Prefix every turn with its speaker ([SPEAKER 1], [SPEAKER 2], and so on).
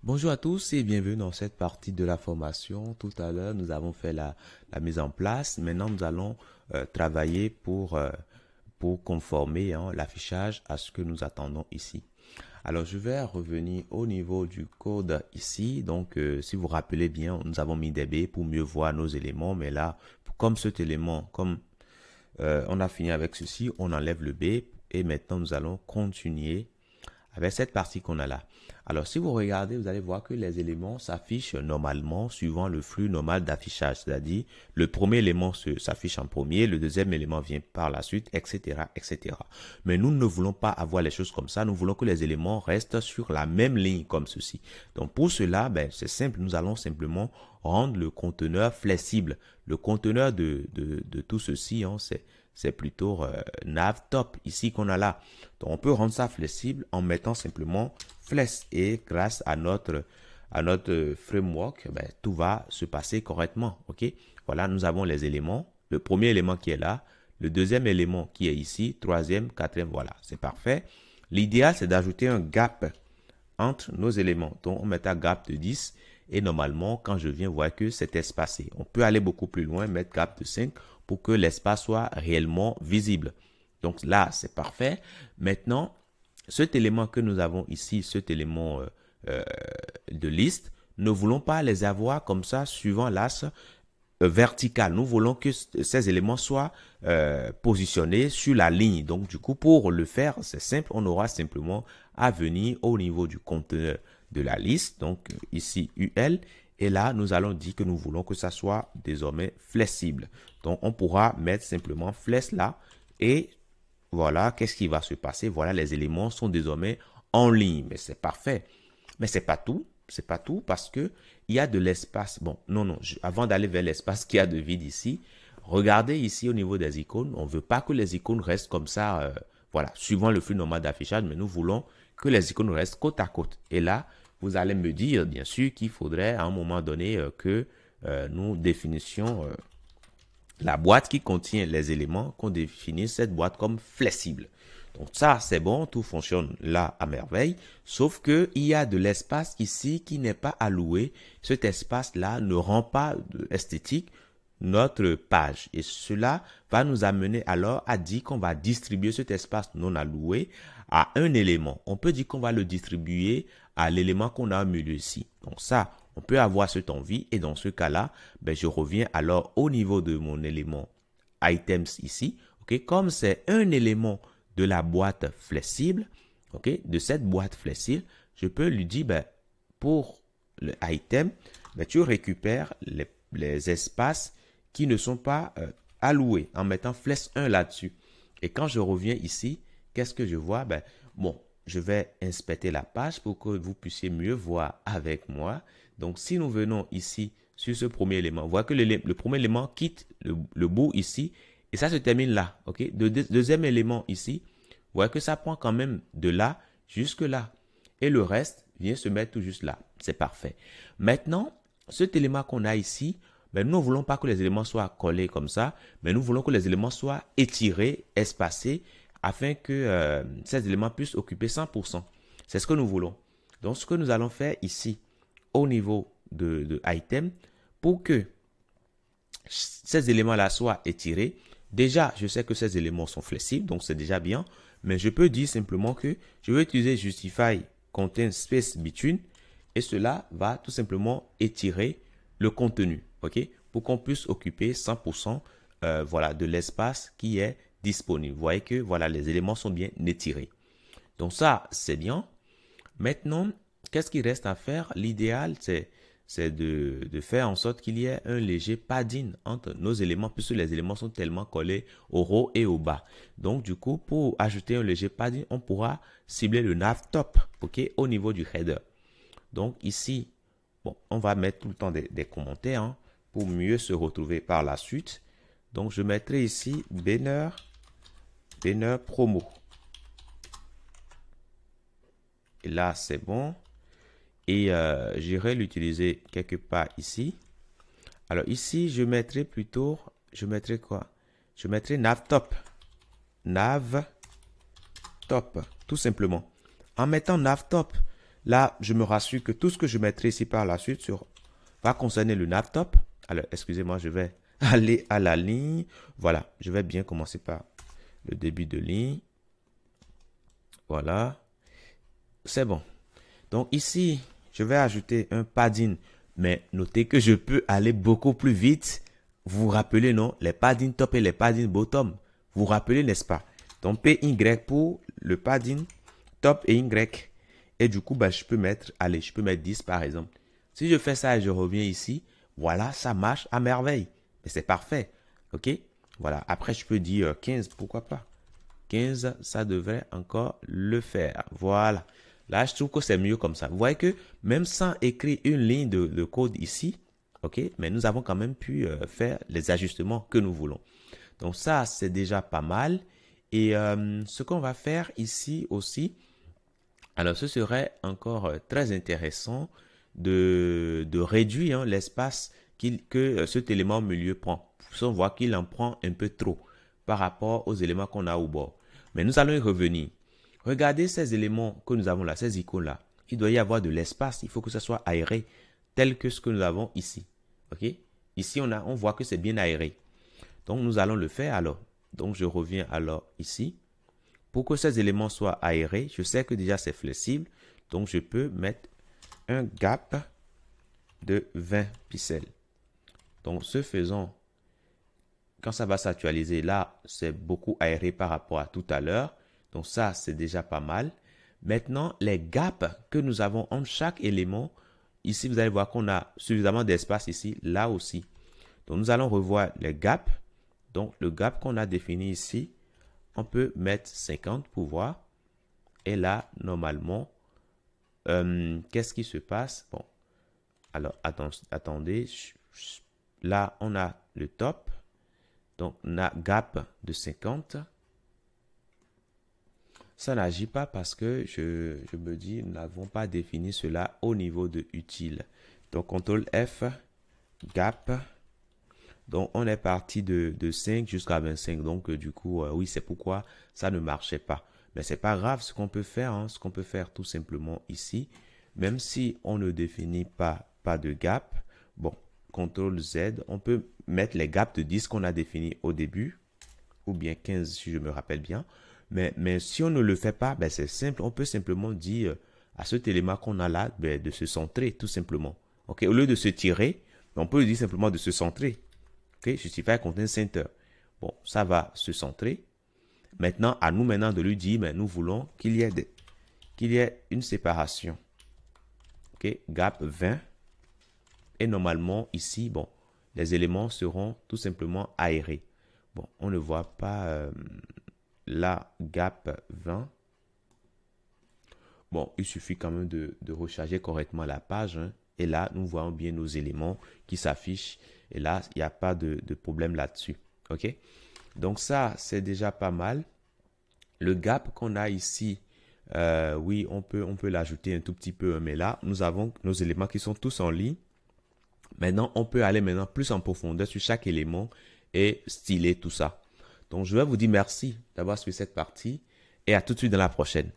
[SPEAKER 1] Bonjour à tous et bienvenue dans cette partie de la formation. Tout à l'heure, nous avons fait la mise en place. Maintenant, nous allons travailler pour conformer l'affichage à ce que nous attendons ici. Alors, je vais revenir au niveau du code ici. Donc, si vous vous rappelez bien, nous avons mis des B pour mieux voir nos éléments. Mais là, comme cet élément, comme on a fini avec ceci, on enlève le B. Et maintenant, nous allons continuer avec cette partie qu'on a là. Alors, si vous regardez, vous allez voir que les éléments s'affichent normalement suivant le flux normal d'affichage. C'est-à-dire, le premier élément s'affiche en premier, le deuxième élément vient par la suite, etc., etc. Mais nous ne voulons pas avoir les choses comme ça. Nous voulons que les éléments restent sur la même ligne comme ceci. Donc, pour cela, c'est simple. Nous allons simplement rendre le conteneur flexible. Le conteneur de tout ceci, c'est plutôt navtop ici qu'on a là. Donc, on peut rendre ça flexible en mettant simplement flex et grâce à notre framework, tout va se passer correctement. Ok, voilà, nous avons les éléments. Le premier élément qui est là, le deuxième élément qui est ici, troisième, quatrième, voilà, c'est parfait. L'idéal, c'est d'ajouter un gap entre nos éléments. Donc, on met un gap de 10 et normalement, quand je viens voir que c'est espacé. On peut aller beaucoup plus loin, mettre gap de 5 pour que l'espace soit réellement visible. Donc là, c'est parfait. Maintenant, cet élément que nous avons ici, cet élément de liste, ne voulons pas les avoir comme ça suivant l'axe vertical. Nous voulons que ces éléments soient positionnés sur la ligne. Donc, du coup, pour le faire, c'est simple. On aura simplement à venir au niveau du conteneur de la liste. Donc, ici, UL. Et là, nous allons dire que nous voulons que ça soit désormais flexible. Donc, on pourra mettre simplement flex là. Et voilà, qu'est-ce qui va se passer? Voilà, les éléments sont désormais en ligne. Mais c'est parfait. Mais c'est pas tout. C'est pas tout parce que il y a de l'espace. Bon, non. Avant d'aller vers l'espace qu'il y a de vide ici, regardez ici au niveau des icônes. On ne veut pas que les icônes restent comme ça, voilà, suivant le flux normal d'affichage, mais nous voulons que les icônes restent côte à côte. Et là, vous allez me dire, bien sûr, qu'il faudrait à un moment donné que nous définissions la boîte qui contient les éléments, qu'on définisse cette boîte comme flexible. Donc ça, c'est bon, tout fonctionne là à merveille, sauf que il y a de l'espace ici qui n'est pas alloué. Cet espace-là ne rend pas esthétique notre page. Et cela va nous amener alors à dire qu'on va distribuer cet espace non alloué à un élément. On peut dire qu'on va le distribuer à l'élément qu'on a au milieu ici. Donc ça, on peut avoir cette envie et dans ce cas-là, je reviens alors au niveau de mon élément items ici. Okay? Comme c'est un élément de la boîte flexible, okay, de cette boîte flexible, je peux lui dire, pour le item, tu récupères les espaces qui ne sont pas alloués en mettant flex 1 là-dessus. Et quand je reviens ici, qu'est-ce que je vois? Bon, je vais inspecter la page pour que vous puissiez mieux voir avec moi. Donc, si nous venons ici sur ce premier élément, on voit que le premier élément quitte le bout ici et ça se termine là. Okay? Le deuxième élément ici, vous voyez que ça prend quand même de là jusque là. Et le reste vient se mettre tout juste là. C'est parfait. Maintenant, cet élément qu'on a ici, nous ne voulons pas que les éléments soient collés comme ça, mais nous voulons que les éléments soient étirés, espacés, afin que ces éléments puissent occuper 100%. C'est ce que nous voulons. Donc, ce que nous allons faire ici, au niveau de item, pour que ces éléments-là soient étirés, déjà, je sais que ces éléments sont flexibles, donc c'est déjà bien, mais je peux dire simplement que je vais utiliser justify contain space between et cela va tout simplement étirer le contenu, ok, pour qu'on puisse occuper 100% voilà, de l'espace qui est disponible. Vous voyez que voilà, les éléments sont bien étirés. Donc ça, c'est bien. Maintenant, qu'est-ce qu'il reste à faire? L'idéal, c'est de faire en sorte qu'il y ait un léger padding entre nos éléments, puisque les éléments sont tellement collés au haut et au bas. Donc, du coup, pour ajouter un léger padding, on pourra cibler le navtop, ok, au niveau du header. Donc, ici, bon, on va mettre tout le temps des commentaires pour mieux se retrouver par la suite. Donc, je mettrai ici banner promo. Et là, c'est bon. Et j'irai l'utiliser quelque part ici. Alors ici, je mettrai plutôt, je mettrai quoi? Je mettrai navtop. Navtop, tout simplement. En mettant navtop, Là, je me rassure que tout ce que je mettrai ici par la suite va concerner le navtop. Alors, excusez-moi, je vais aller à la ligne. Voilà, je vais bien commencer par le début de ligne. Voilà, c'est bon. Donc ici, je vais ajouter un padding. Mais notez que je peux aller beaucoup plus vite. Vous vous rappelez, non? Les padding top et les padding bottom. Vous vous rappelez, n'est-ce pas? Donc PY pour le padding top et Y. Et du coup, bah, je peux mettre 10 par exemple. Si je fais ça et je reviens ici, voilà, ça marche à merveille. Mais c'est parfait. OK? Voilà. Après, je peux dire 15, pourquoi pas? 15, ça devrait encore le faire. Voilà. Là, je trouve que c'est mieux comme ça. Vous voyez que même sans écrire une ligne de code ici, OK, mais nous avons quand même pu faire les ajustements que nous voulons. Donc ça, c'est déjà pas mal. Et ce qu'on va faire ici aussi, alors ce serait encore très intéressant de réduire l'espace que cet élément au milieu prend. On voit qu'il en prend un peu trop par rapport aux éléments qu'on a au bord. Mais nous allons y revenir. Regardez ces éléments que nous avons là, ces icônes-là. Il doit y avoir de l'espace. Il faut que ça soit aéré, tel que ce que nous avons ici. OK? Ici, on voit que c'est bien aéré. Donc, nous allons le faire alors. Donc, je reviens alors ici. Pour que ces éléments soient aérés, je sais que déjà c'est flexible. Donc, je peux mettre un gap de 20 pixels. Donc, ce faisant, quand ça va s'actualiser, là, c'est beaucoup aéré par rapport à tout à l'heure. Donc, ça, c'est déjà pas mal. Maintenant, les gaps que nous avons entre chaque élément, ici, vous allez voir qu'on a suffisamment d'espace ici, là aussi. Donc, nous allons revoir les gaps. Donc, le gap qu'on a défini ici, on peut mettre 50 pour voir. Et là, normalement, qu'est-ce qui se passe? Bon, alors, attendez. Là, on a le top. Donc, on a gap de 50. Ça n'agit pas parce que je me dis, nous n'avons pas défini cela au niveau de utile. Donc, CTRL F, gap. Donc, on est parti de 5 jusqu'à 25. Donc, du coup, oui, c'est pourquoi ça ne marchait pas. Mais c'est pas grave ce qu'on peut faire. Ce qu'on peut faire tout simplement ici, même si on ne définit pas de gap, bon, CTRL Z, on peut mettre les gaps de 10 qu'on a définis au début, ou bien 15 si je me rappelle bien. Mais si on ne le fait pas, ben c'est simple. On peut simplement dire à cet élément qu'on a là de se centrer, tout simplement. Okay? Au lieu de se tirer, on peut lui dire simplement de se centrer. Okay? Justify content center. Bon, ça va se centrer. Maintenant, à nous maintenant de lui dire, mais nous voulons qu'il y ait une séparation. Okay? Gap 20. Et normalement, ici, bon, les éléments seront tout simplement aérés. Bon, on ne voit pas... la gap 20. Bon, il suffit quand même de recharger correctement la page. Hein, et là, nous voyons bien nos éléments qui s'affichent. Et là, il n'y a pas de problème là-dessus. OK? Donc ça, c'est déjà pas mal. Le gap qu'on a ici, oui, on peut l'ajouter un tout petit peu. Mais là, nous avons nos éléments qui sont tous en ligne. Maintenant, on peut aller maintenant plus en profondeur sur chaque élément et styler tout ça. Donc, je vais vous dire merci d'avoir suivi cette partie et à tout de suite dans la prochaine.